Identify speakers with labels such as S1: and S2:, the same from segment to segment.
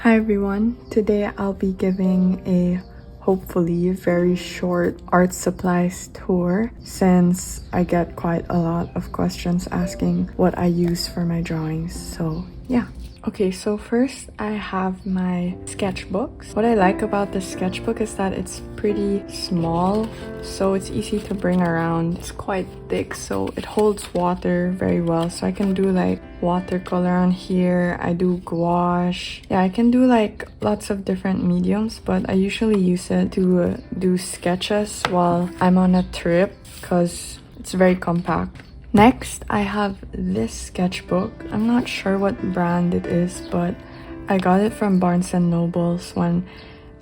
S1: Hi everyone, today I'll be giving a hopefully very short art supplies tour since I get quite a lot of questions asking what I use for my drawings, so yeah. Okay, so first I have my sketchbooks. What I like about this sketchbook is that it's pretty small, so it's easy to bring around. It's quite thick, so it holds water very well. So I can do like watercolor on here. I do gouache. Yeah, I can do like lots of different mediums, but I usually use it to do sketches while I'm on a trip because it's very compact. Next, I have this sketchbook. I'm not sure what brand it is, but I got it from Barnes & Nobles when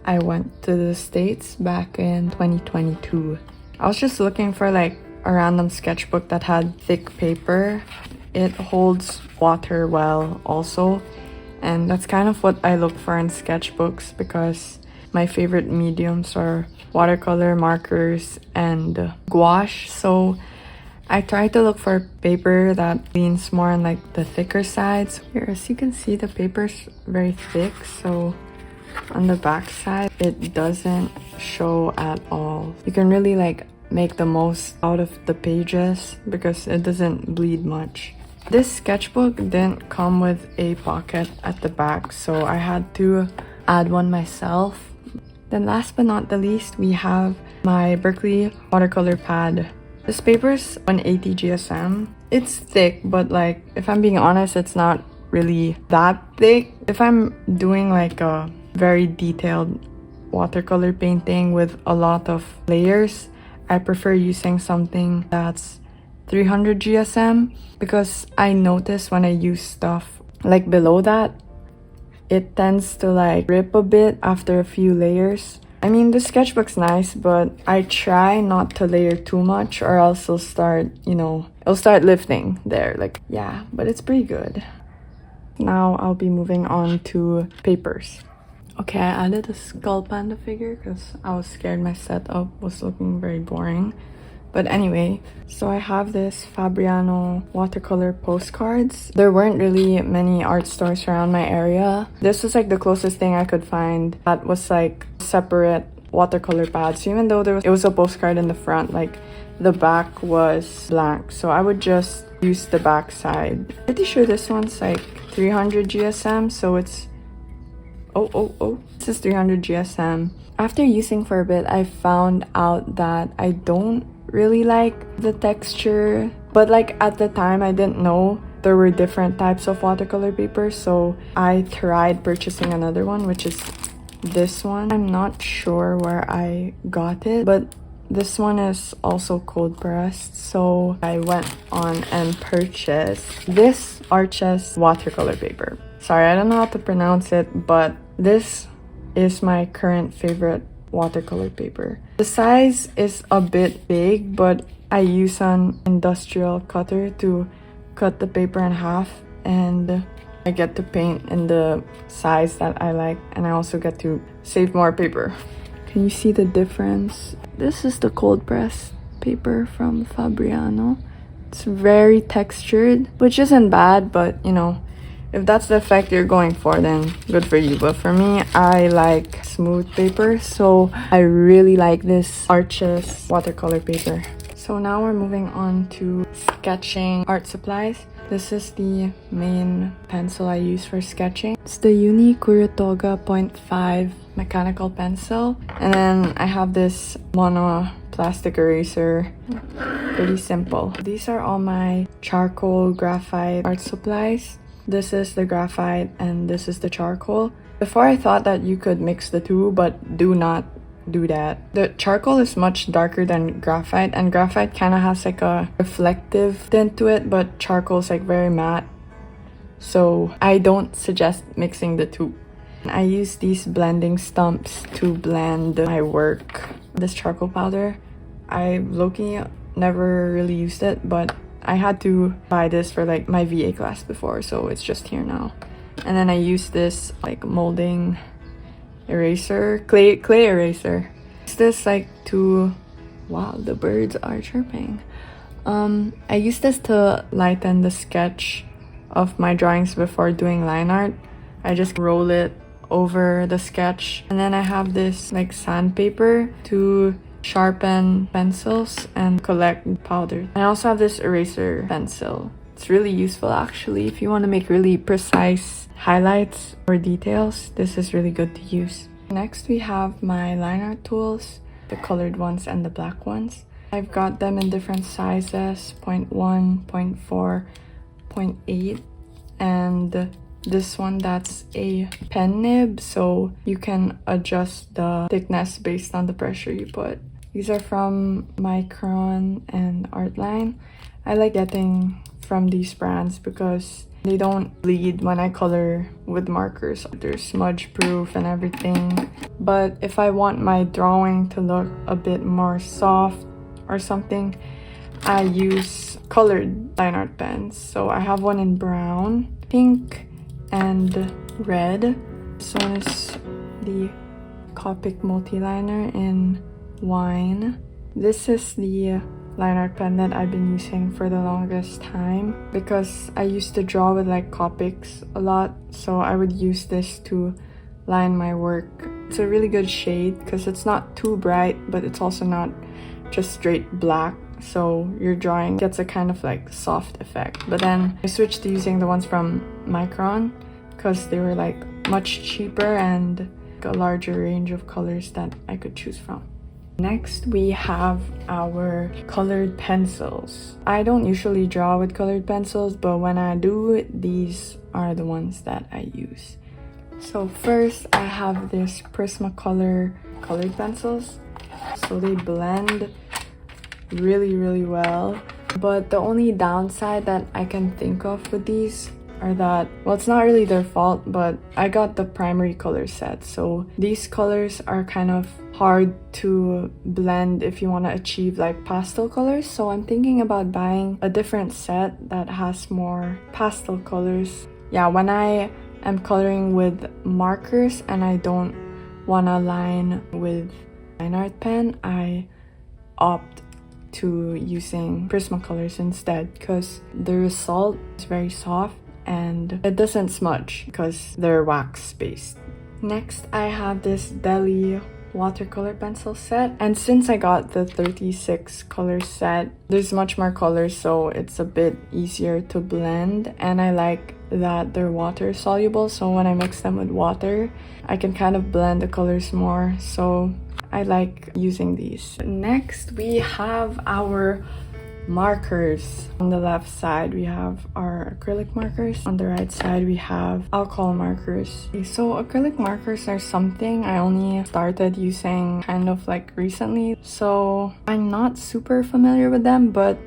S1: I went to the States back in 2022. I was just looking for like a random sketchbook that had thick paper. It holds water well also, and that's kind of what I look for in sketchbooks because my favorite mediums are watercolor, markers, and gouache. So I try to look for paper that leans more on like the thicker sides. Here, as you can see, the paper's very thick, so on the back side, it doesn't show at all. You can really like make the most out of the pages because it doesn't bleed much. This sketchbook didn't come with a pocket at the back, so I had to add one myself. Then last but not the least, we have my Berkeley watercolor pad. This paper's 180 GSM. It's thick, but like, if I'm being honest, it's not really that thick. If I'm doing like a very detailed watercolor painting with a lot of layers, I prefer using something that's 300 GSM because I notice when I use stuff like below that, it tends to like rip a bit after a few layers. I mean, the sketchbook's nice, but I try not to layer too much or else it'll start, it'll start lifting there. Like, yeah, but it's pretty good. Now I'll be moving on to papers. Okay, I added a skull panda figure because I was scared my setup was looking very boring. But anyway, so I have this Fabriano watercolor postcards. There weren't really many art stores around my area. This was like the closest thing I could find that was like separate watercolor pads. Even though it was a postcard in the front, like the back was blank. So I would just use the back side. Pretty sure this one's like 300 GSM, so it's this is 300 GSM. After using for a bit, I found out that I don't really like the texture, but like at the time I didn't know there were different types of watercolor paper, so I tried purchasing another one, which is this one. I'm not sure where I got it, but this one is also cold pressed, so I went on and purchased this Arches watercolor paper. Sorry, I don't know how to pronounce it, but this is my current favorite watercolor paper. The size is a bit big, but I use an industrial cutter to cut the paper in half, and I get to paint in the size that I like, and I also get to save more paper. Can you see the difference? This is the cold press paper from Fabriano. It's very textured, which isn't bad, but if that's the effect you're going for, then good for you. But for me, I like smooth paper, so I really like this Arches watercolor paper. So now we're moving on to sketching art supplies. This is the main pencil I use for sketching. It's the Uni Kurutoga 0.5 mechanical pencil. And then I have this mono plastic eraser. Pretty simple. These are all my charcoal graphite art supplies. This is the graphite and this is the charcoal. Before I thought that you could mix the two, but do not do that. The charcoal is much darker than graphite, and graphite kind of has like a reflective tint to it, but charcoal is like very matte. So I don't suggest mixing the two. I use these blending stumps to blend my work. This charcoal powder, I low-key never really used it, but I had to buy this for like my VA class before, so it's just here now. And then I use this like molding eraser, clay eraser. It's this like to, wow, the birds are chirping. I use this to lighten the sketch of my drawings before doing line art. I just roll it over the sketch. And then I have this like sandpaper to sharpen pencils and collect powder. I also have this eraser pencil. It's really useful actually if you want to make really precise highlights or details. This is really good to use. Next we have my line art tools, the colored ones and the black ones. I've got them in different sizes, 0.1, 0.4, 0.8, and this one, that's a pen nib, so you can adjust the thickness based on the pressure you put. These are from Micron and Artline. I like getting from these brands because they don't bleed when I color with markers. They're smudge proof and everything. But if I want my drawing to look a bit more soft or something, I use colored line art pens. So I have one in brown, pink, and red. This one is the Copic Multiliner in wine. This is the line art pen that I've been using for the longest time because I used to draw with like Copics a lot, so I would use this to line my work. It's a really good shade because it's not too bright, but it's also not just straight black, so your drawing gets a kind of like soft effect. But then I switched to using the ones from Micron because they were like much cheaper and a larger range of colors that I could choose from. Next we have our colored pencils. I don't usually draw with colored pencils, but when I do, these are the ones that I use. So first I have this Prismacolor colored pencils. So they blend really well, but the only downside that I can think of with these are that, well, it's not really their fault, but I got the primary color set, so these colors are kind of hard to blend if you want to achieve like pastel colors. So I'm thinking about buying a different set that has more pastel colors. Yeah, when I am coloring with markers and I don't want to line with line art pen, I opt to using Prismacolors instead because the result is very soft and it doesn't smudge because they're wax based. Next I have this Deli watercolor pencil set, and since I got the 36 color set, there's much more colors, so it's a bit easier to blend, and I like that they're water soluble, so when I mix them with water I can kind of blend the colors more, so I like using these. Next we have our markers. On the left side we have our acrylic markers, on the right side we have alcohol markers. So acrylic markers are something I only started using kind of like recently, so I'm not super familiar with them, but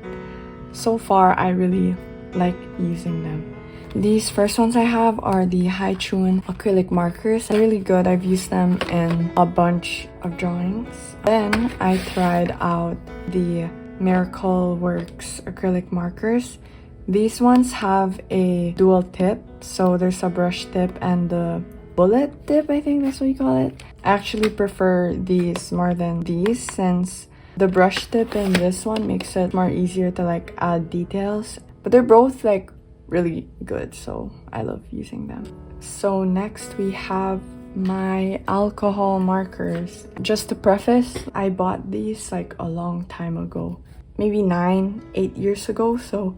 S1: so far I really like using them. These first ones I have are the High Chun acrylic markers. They're really good. I've used them in a bunch of drawings. Then I tried out the Miracle Works acrylic markers. These ones have a dual tip, so there's a brush tip and the bullet tip, I think that's what you call it. I actually prefer these more than these since the brush tip in this one makes it more easier to like add details, but they're both like really good, so I love using them. So next we have my alcohol markers. Just to preface, I bought these like a long time ago, maybe 8 years ago, so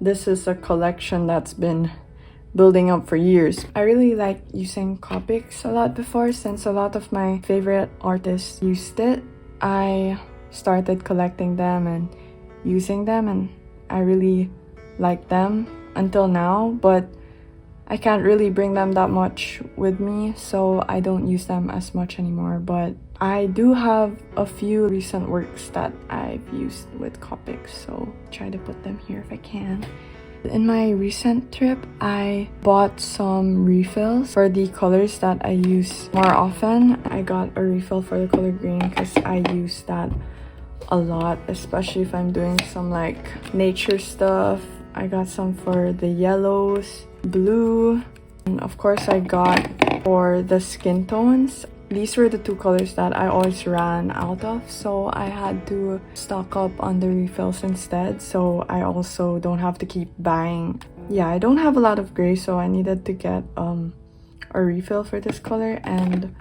S1: this is a collection that's been building up for years. I really like using Copics a lot before since a lot of my favorite artists used it. I started collecting them and using them, and I really like them until now, but I can't really bring them that much with me, so I don't use them as much anymore, but I do have a few recent works that I've used with Copics, so try to put them here if I can. In my recent trip, I bought some refills for the colors that I use more often. I got a refill for the color green because I use that a lot, especially if I'm doing some like nature stuff. I got some for the yellows, blue, and of course I got for the skin tones. These were the two colors that I always ran out of, so I had to stock up on the refills instead, so I also don't have to keep buying. Yeah, I don't have a lot of gray, so I needed to get a refill for this color, and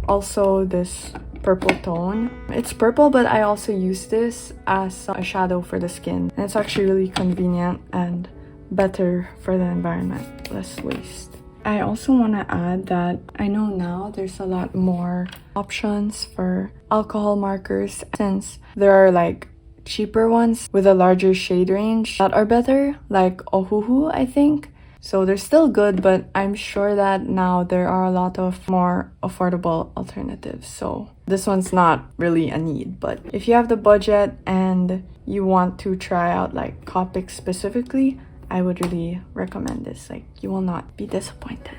S1: also this purple tone. It's purple, but I also use this as a shadow for the skin, and it's actually really convenient and better for the environment, less waste. I also want to add that I know now there's a lot more options for alcohol markers, since there are like cheaper ones with a larger shade range that are better, like Ohuhu, I think. So they're still good, but I'm sure that now there are a lot of more affordable alternatives. So this one's not really a need, but if you have the budget and you want to try out like Copic specifically, I would really recommend this. Like, you will not be disappointed.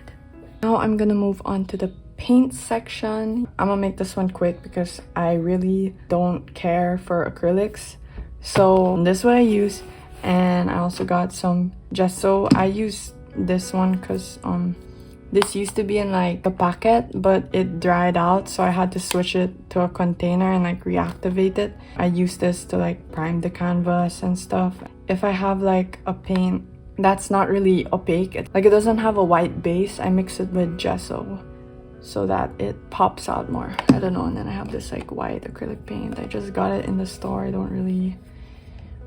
S1: Now I'm gonna move on to the paint section. I'm gonna make this one quick because I really don't care for acrylics. So this is what I use, and I also got some gesso. I use this one because this used to be in like a packet, but it dried out, so I had to switch it to a container and like reactivate it. I use this to like prime the canvas and stuff. If I have like a paint that's not really opaque, it doesn't have a white base, I mix it with gesso so that it pops out more. I don't know. And then I have this like white acrylic paint. I just got it in the store. I don't really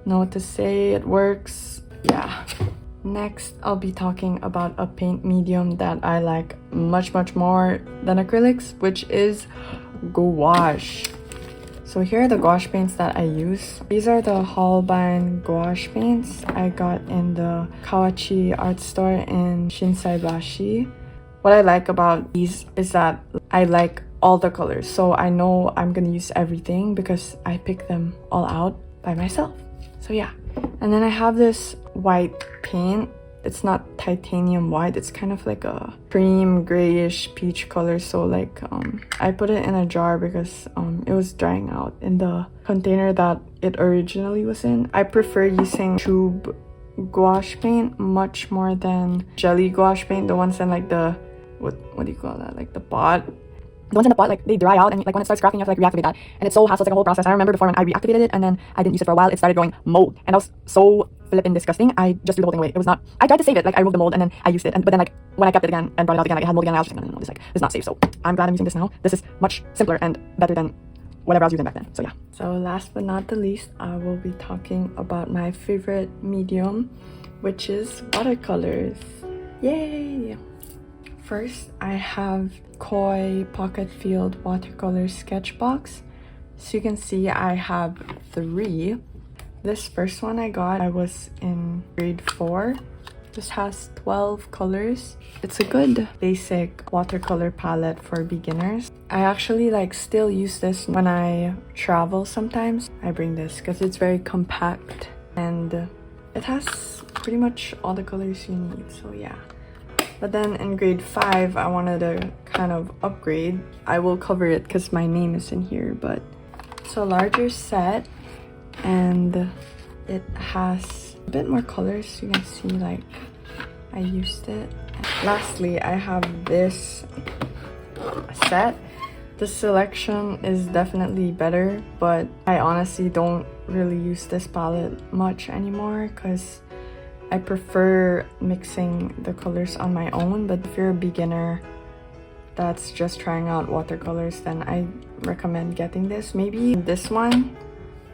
S1: know what to say. It works. Yeah. Next, I'll be talking about a paint medium that I like much more than acrylics, which is gouache. So here are the gouache paints that I use. These are the Holbein gouache paints I got in the Kawachi art store in Shinsaibashi. What I like about these is that I like all the colors, so I know I'm gonna use everything because I pick them all out by myself. So yeah. And then I have this white paint. It's not titanium white, it's kind of like a cream grayish peach color. So like I put it in a jar because it was drying out in the container that it originally was in. I prefer using tube gouache paint much more than jelly gouache paint, the ones in like the what do you call that, like the pot. The ones in the pot, like, they dry out, and like when it starts cracking, you have to like reactivate that, and it's so hassle. It's like a whole process. I remember before when I reactivated it and then I didn't use it for a while, it started growing mold, and that was so flippin' disgusting. I just threw the whole thing away. It was not, I tried to save it, like I removed the mold and then I used it, but then like when I kept it again and brought it out again, like, it had mold again, and I was just like, no, this is not safe. So I'm glad I'm using this now. This is much simpler and better than whatever I was using back then. So yeah. So last but not the least, I will be talking about my favorite medium, which is watercolors. Yay! First, I have Koi Pocket Field watercolor sketchbox. So you can see I have 3. This first one I got, I was in grade 4. This has 12 colors. It's a good basic watercolor palette for beginners. I actually like still use this when I travel sometimes. I bring this because it's very compact and it has pretty much all the colors you need. So yeah. But then in grade 5, I wanted to kind of upgrade. I will cover it because my name is in here, but it's a larger set and it has a bit more colors. You can see like I used it. Lastly, I have this set. The selection is definitely better, but I honestly don't really use this palette much anymore because I prefer mixing the colors on my own. But if you're a beginner that's just trying out watercolors, then I recommend getting this. Maybe this one,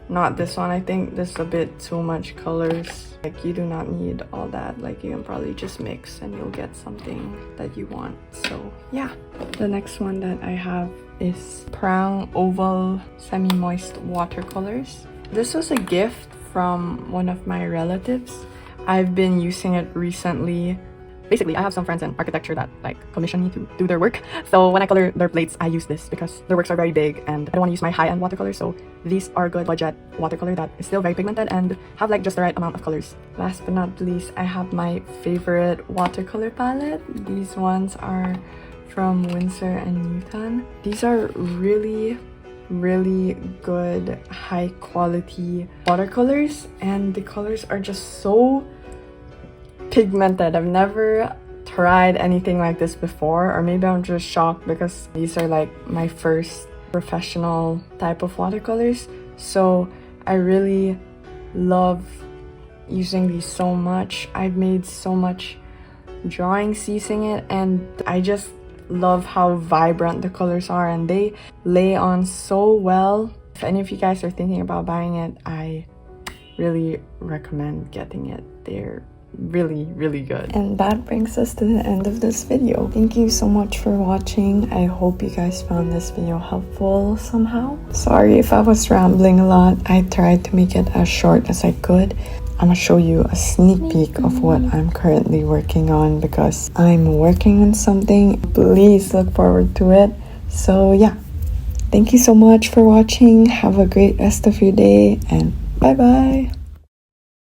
S1: not this one. I think this is a bit too much colors. Like, you do not need all that. Like, you can probably just mix and you'll get something that you want. So yeah. The next one that I have is Prang Oval Semi-Moist Watercolors. This was a gift from one of my relatives. I've been using it recently. Basically, I have some friends in architecture that like commission me to do their work. So when I color their plates, I use this because their works are very big and I don't want to use my high-end watercolor. So these are good budget watercolor that is still very pigmented and have like just the right amount of colors. Last but not least, I have my favorite watercolor palette. These ones are from Winsor and Newton. These are really good high quality watercolors and the colors are just so pigmented. I've never tried anything like this before, or maybe I'm just shocked because these are like my first professional type of watercolors. So I really love using these so much. I've made so much drawings using it and I just love how vibrant the colors are, and they lay on so well. If any of you guys are thinking about buying it, I really recommend getting it. They're really good. And that brings us to the end of this video. Thank you so much for watching. I hope you guys found this video helpful somehow. Sorry if I was rambling a lot. I tried to make it as short as I could. I'm gonna show you a sneak peek of what I'm currently working on, because I'm working on something. Please look forward to it. So yeah, thank you so much for watching. Have a great rest of your day, and bye bye.